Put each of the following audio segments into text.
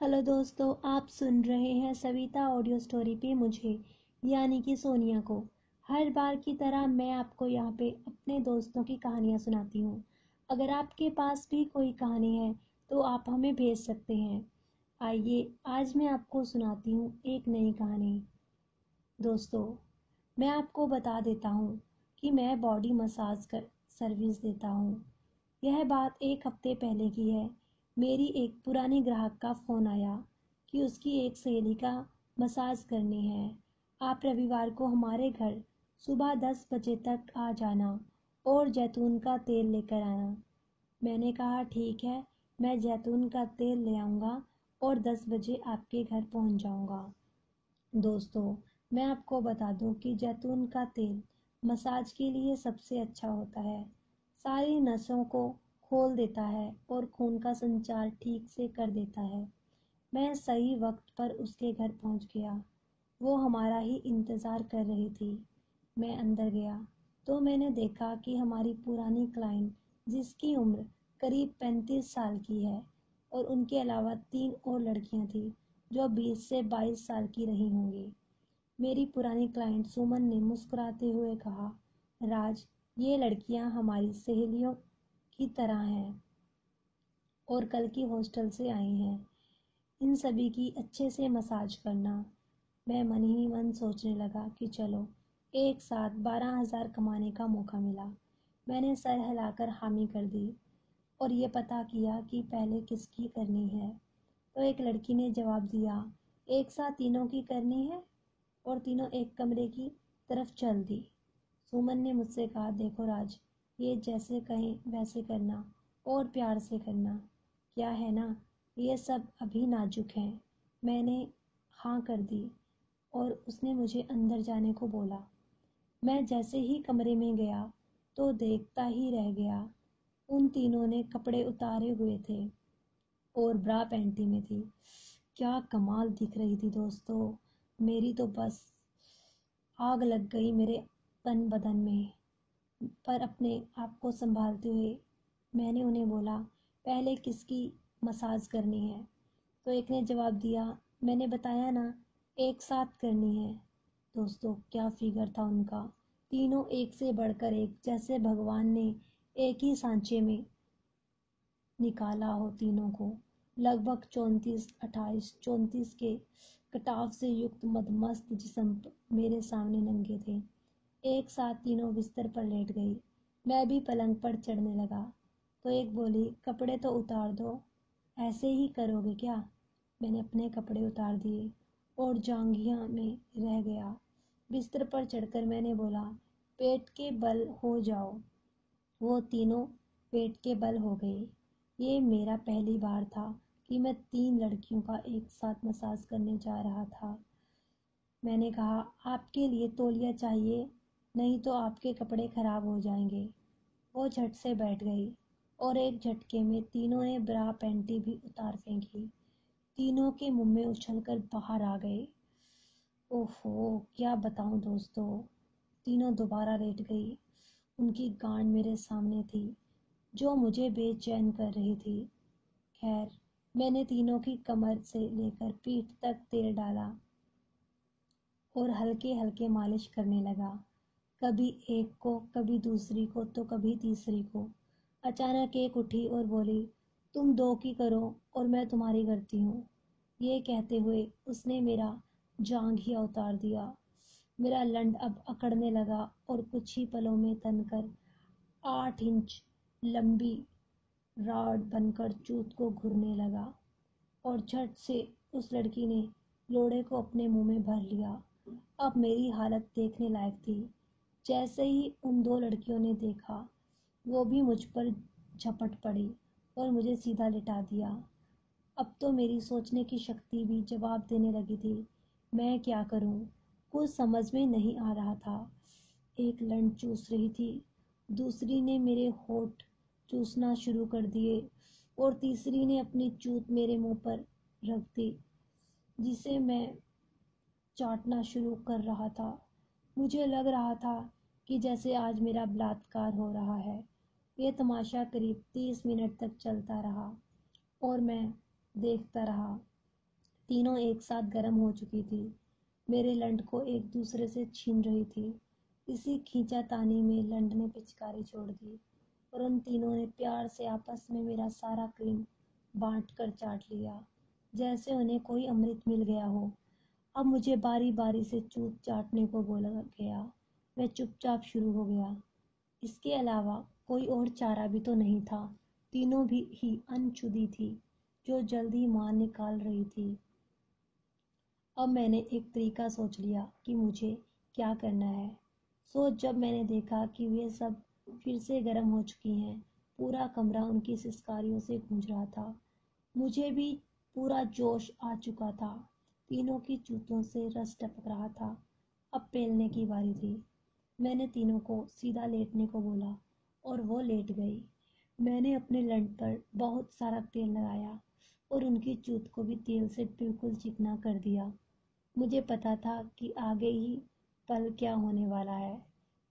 Hello दोस्तों, आप सुन रहे हैं सविता ऑडियो स्टोरी पे मुझे यानी कि सोनिया को। हर बार की तरह मैं आपको यहाँ पे अपने दोस्तों की कहानियाँ सुनाती हूँ। अगर आपके पास भी कोई कहानी है तो आप हमें भेज सकते हैं। आइए आज मैं आपको सुनाती हूँ एक नई कहानी। दोस्तों, मैं आपको बता देता हूँ कि मैं बॉडी मसाज कर सर्विस देता हूँ। यह बात एक हफ्ते पहले की है। मेरी एक पुरानी ग्राहक का फ़ोन आया कि उसकी एक सहेली का मसाज करनी है। आप रविवार को हमारे घर सुबह 10 बजे तक आ जाना और जैतून का तेल लेकर आना। मैंने कहा ठीक है, मैं जैतून का तेल ले आऊँगा और 10 बजे आपके घर पहुँच जाऊँगा। दोस्तों, मैं आपको बता दूं कि जैतून का तेल मसाज के लिए सबसे अच्छा होता है। सारी नसों को खोल देता है और खून का संचार ठीक से कर देता है। मैं सही वक्त पर उसके घर पहुंच गया। वो हमारा ही इंतज़ार कर रही थी। मैं अंदर गया तो मैंने देखा कि हमारी पुरानी क्लाइंट, जिसकी उम्र करीब 35 साल की है, और उनके अलावा 3 और लड़कियां थीं जो 20 से 22 साल की रही होंगी। मेरी पुरानी क्लाइंट सुमन ने मुस्कुराते हुए कहा, राज, ये लड़कियां हमारी सहेलियों की तरह हैं और कल की हॉस्टल से आई हैं। इन सभी की अच्छे से मसाज करना। मैं मन ही मन सोचने लगा कि चलो, एक साथ 12,000 कमाने का मौका मिला। मैंने सर हिलाकर हामी कर दी और ये पता किया कि पहले किसकी करनी है। तो एक लड़की ने जवाब दिया, एक साथ तीनों की करनी है, और तीनों एक कमरे की तरफ चल दी। सुमन ने मुझसे कहा, देखो राज, ये जैसे कहें वैसे करना और प्यार से करना। क्या है ना, ये सब अभी नाजुक हैं। मैंने हाँ कर दी और उसने मुझे अंदर जाने को बोला। मैं जैसे ही कमरे में गया तो देखता ही रह गया। उन तीनों ने कपड़े उतारे हुए थे और ब्रा पैंटी में थी। क्या कमाल दिख रही थी दोस्तों। मेरी तो बस आग लग गई मेरे तन बदन में। पर अपने आप को संभालते हुए मैंने उन्हें बोला, पहले किसकी मसाज करनी है? तो एक ने जवाब दिया, मैंने बताया ना, एक साथ करनी है। दोस्तों, क्या फिगर था उनका। तीनों एक से बढ़कर एक, जैसे भगवान ने एक ही सांचे में निकाला हो तीनों को। लगभग 34 के कटाव से युक्त मदमस्त जिस्म मेरे सामने नंगे थे। एक साथ तीनों बिस्तर पर लेट गई। मैं भी पलंग पर चढ़ने लगा तो एक बोली, कपड़े तो उतार दो। ऐसे ही करोगे क्या? मैंने अपने कपड़े उतार दिए और जांघिया में रह गया। बिस्तर पर चढ़कर मैंने बोला, पेट के बल हो जाओ। वो तीनों पेट के बल हो गए। ये मेरा पहली बार था कि मैं 3 लड़कियों का एक साथ मसाज करने जा रहा था। मैंने कहा, आपके लिए तौलिया चाहिए? नहीं तो आपके कपड़े खराब हो जाएंगे। वो झट से बैठ गई और एक झटके में तीनों ने ब्रा पैंटी भी उतार फेंकी। तीनों के मुंह में उछलकर बाहर आ गए। ओहो, क्या बताऊं दोस्तों। तीनों दोबारा लेट गई। उनकी गांड मेरे सामने थी जो मुझे बेचैन कर रही थी। खैर, मैंने तीनों की कमर से लेकर पीठ तक तेल डाला और हल्के हल्के मालिश करने लगा। कभी एक को, कभी दूसरी को, तो कभी तीसरी को। अचानक एक उठी और बोली, तुम 2 की करो और मैं तुम्हारी करती हूँ। ये कहते हुए उसने मेरा जांघिया उतार दिया। मेरा लंड अब अकड़ने लगा और कुछ ही पलों में तनकर 8 इंच लंबी रॉड बनकर चूत को घुरने लगा और झट से उस लड़की ने लोड़े को अपने मुंह में भर लिया। अब मेरी हालत देखने लायक थी। जैसे ही उन 2 लड़कियों ने देखा, वो भी मुझ पर झपट पड़ी और मुझे सीधा लिटा दिया। अब तो मेरी सोचने की शक्ति भी जवाब देने लगी थी। मैं क्या करूं? कुछ समझ में नहीं आ रहा था। एक लंड चूस रही थी, दूसरी ने मेरे होठ चूसना शुरू कर दिए और तीसरी ने अपनी चूत मेरे मुंह पर रख दी, जिसे मैं चाटना शुरू कर रहा था। मुझे लग रहा था कि जैसे आज मेरा बलात्कार हो रहा है। ये तमाशा करीब 30 मिनट तक चलता रहा और मैं देखता रहा। तीनों एक साथ गर्म हो चुकी थी, मेरे लंड को एक दूसरे से छीन रही थी। इसी खींचातानी में लंड ने पिचकारी छोड़ दी और उन तीनों ने प्यार से आपस में मेरा सारा क्रीम बांट कर चाट लिया, जैसे उन्हें कोई अमृत मिल गया हो। अब मुझे बारी बारी से चूत चाटने को बोला गया। मैं चुपचाप शुरू हो गया। इसके अलावा कोई और चारा भी तो नहीं था। तीनों भी ही अनछुदी थी, जो जल्दी मार निकाल रही थी। अब मैंने एक तरीका सोच लिया कि मुझे क्या करना है। जब मैंने देखा कि वे सब फिर से गर्म हो चुकी हैं, पूरा कमरा उनकी सिसकारियों से गूंज रहा था। मुझे भी पूरा जोश आ चुका था। तीनों की जूतों से रस टपक रहा था। अब पेलने की बारी थी। मैंने तीनों को सीधा लेटने को बोला और वो लेट गई। मैंने अपने लंड पर बहुत सारा तेल लगाया और उनकी जूत को भी तेल से बिल्कुल चिकना कर दिया। मुझे पता था कि आगे ही पल क्या होने वाला है।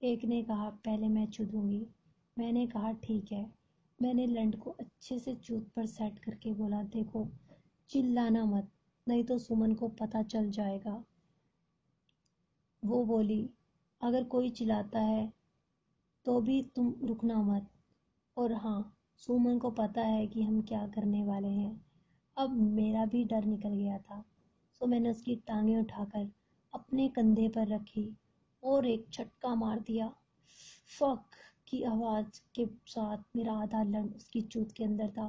एक ने कहा, पहले मैं छू दूंगी। मैंने कहा, ठीक है। मैंने लंड को अच्छे से जूत पर सेट करके बोला, देखो, चिल्लाना मत, नहीं तो सुमन को पता चल जाएगा। वो बोली, अगर कोई चिल्लाता है तो भी तुम रुकना मत। और हाँ, सुमन को पता है कि हम क्या करने वाले हैं। अब मेरा भी डर निकल गया था। मैंने उसकी टांगें उठाकर अपने कंधे पर रखी और एक झटका मार दिया। फक की आवाज के साथ मेरा आधा लंड उसकी चूत के अंदर था।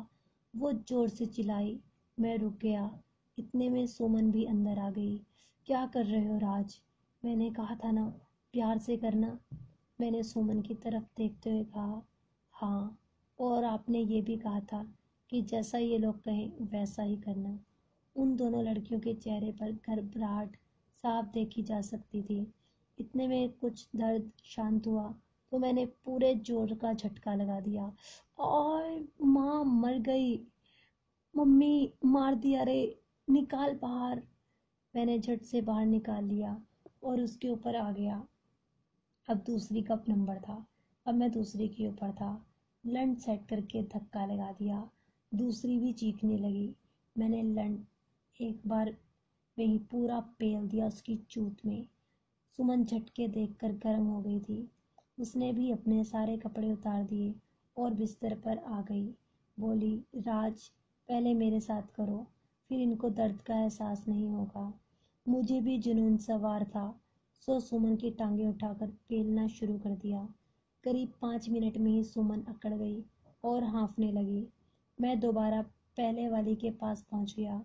वो जोर से चिल्लाई। मैं रुक गया। इतने में सुमन भी अंदर आ गई। क्या कर रहे हो राज? मैंने कहा था ना, प्यार से करना। मैंने सुमन की तरफ देखते हुए कहा, हाँ, और आपने ये भी कहा था कि जैसा ये लोग कहें वैसा ही करना। उन दोनों लड़कियों के चेहरे पर घबराहट साफ देखी जा सकती थी। इतने में कुछ दर्द शांत हुआ तो मैंने पूरे जोर का झटका लगा दिया। और माँ मर गई, मम्मी मार दिया रे, निकाल बाहर। मैंने झट से बाहर निकाल लिया और उसके ऊपर आ गया। अब दूसरी का नंबर था। अब मैं दूसरी के ऊपर था। लंड सेट करके धक्का लगा दिया। दूसरी भी चीखने लगी। मैंने लंड एक बार में ही पूरा पेल दिया उसकी चूत में। सुमन झटके देखकर गर्म हो गई थी। उसने भी अपने सारे कपड़े उतार दिए और बिस्तर पर आ गई। बोली, राज, पहले मेरे साथ करो, फिर इनको दर्द का एहसास नहीं होगा। मुझे भी जुनून सवार था। सुमन की टांगें उठाकर पेलना शुरू कर दिया। करीब 5 मिनट में ही सुमन अकड़ गई और हाँफने लगी। मैं दोबारा पहले वाली के पास पहुंच गया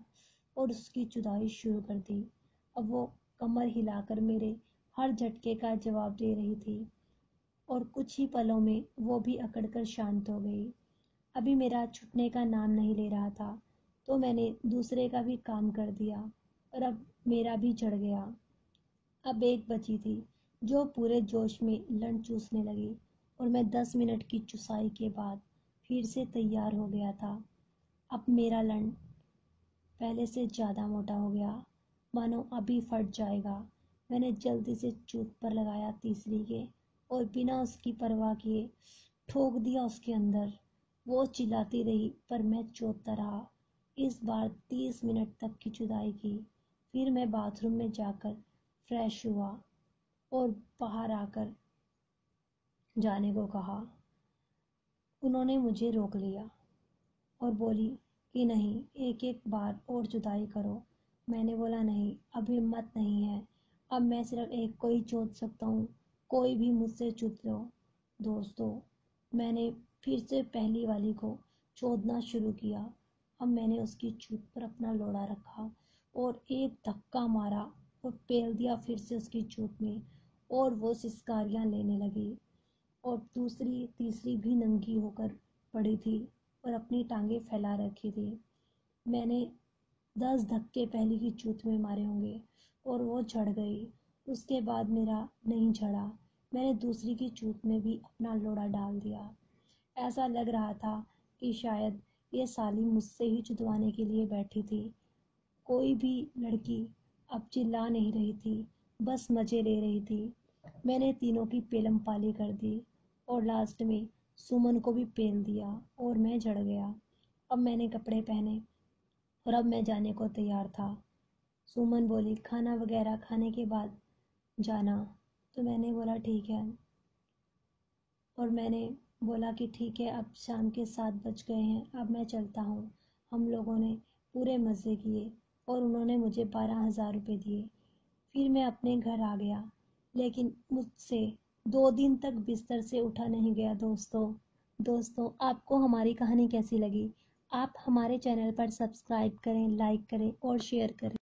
और उसकी जुदाई शुरू कर दी। अब वो कमर हिलाकर मेरे हर झटके का जवाब दे रही थी और कुछ ही पलों में वो भी अकड़कर शांत हो गई। अभी मेरा छूटने का नाम नहीं ले रहा था, तो मैंने दूसरे का भी काम कर दिया और अब मेरा भी चढ़ गया। अब एक बची थी जो पूरे जोश में लंड चूसने लगी और मैं 10 मिनट की चुसाई के बाद फिर से तैयार हो गया था। अब मेरा लंड पहले से ज़्यादा मोटा हो गया, मानो अभी फट जाएगा। मैंने जल्दी से चूत पर लगाया तीसरी के और बिना उसकी परवाह किए ठोक दिया उसके अंदर। वो चिल्लाती रही पर मैं चोटता रहा। इस बार 30 मिनट तक की जुदाई की। फिर मैं बाथरूम में जाकर फ्रेश हुआ और बाहर आकर जाने को कहा। उन्होंने मुझे रोक लिया और बोली कि नहीं, एक एक बार और जुदाई करो। मैंने बोला, नहीं, अब हिम्मत नहीं है। अब मैं सिर्फ एक को ही चोद सकता हूँ, कोई भी मुझसे चुद लो। दोस्तों, मैंने फिर से पहली वाली को चोदना शुरू किया। अब मैंने उसकी चूत पर अपना लोड़ा रखा और एक धक्का मारा और पेल दिया फिर से उसकी चूत में, और वो सिसकारियाँ लेने लगी। और दूसरी तीसरी भी नंगी होकर पड़ी थी और अपनी टांगे फैला रखी थी। मैंने 10 धक्के पहली की चूत में मारे होंगे और वो झड़ गई। उसके बाद मेरा नहीं झड़ा। मैंने दूसरी की चूत में भी अपना लोड़ा डाल दिया। ऐसा लग रहा था कि शायद ये साली मुझसे ही चुदवाने के लिए बैठी थी। कोई भी लड़की अब चिल्ला नहीं रही थी, बस मजे ले रही थी। मैंने तीनों की पेलम पाली कर दी और लास्ट में सुमन को भी पेल दिया और मैं झड़ गया। अब मैंने कपड़े पहने और अब मैं जाने को तैयार था। सुमन बोली खाना वगैरह खाने के बाद जाना। तो मैंने बोला ठीक है, और मैंने बोला कि ठीक है, अब शाम के 7 बज गए हैं, अब मैं चलता हूँ। हम लोगों ने पूरे मज़े किए और उन्होंने मुझे 12,000 रुपये दिए। फिर मैं अपने घर आ गया, लेकिन मुझसे 2 दिन तक बिस्तर से उठा नहीं गया। दोस्तों आपको हमारी कहानी कैसी लगी? आप हमारे चैनल पर सब्सक्राइब करें, लाइक करें और शेयर करें।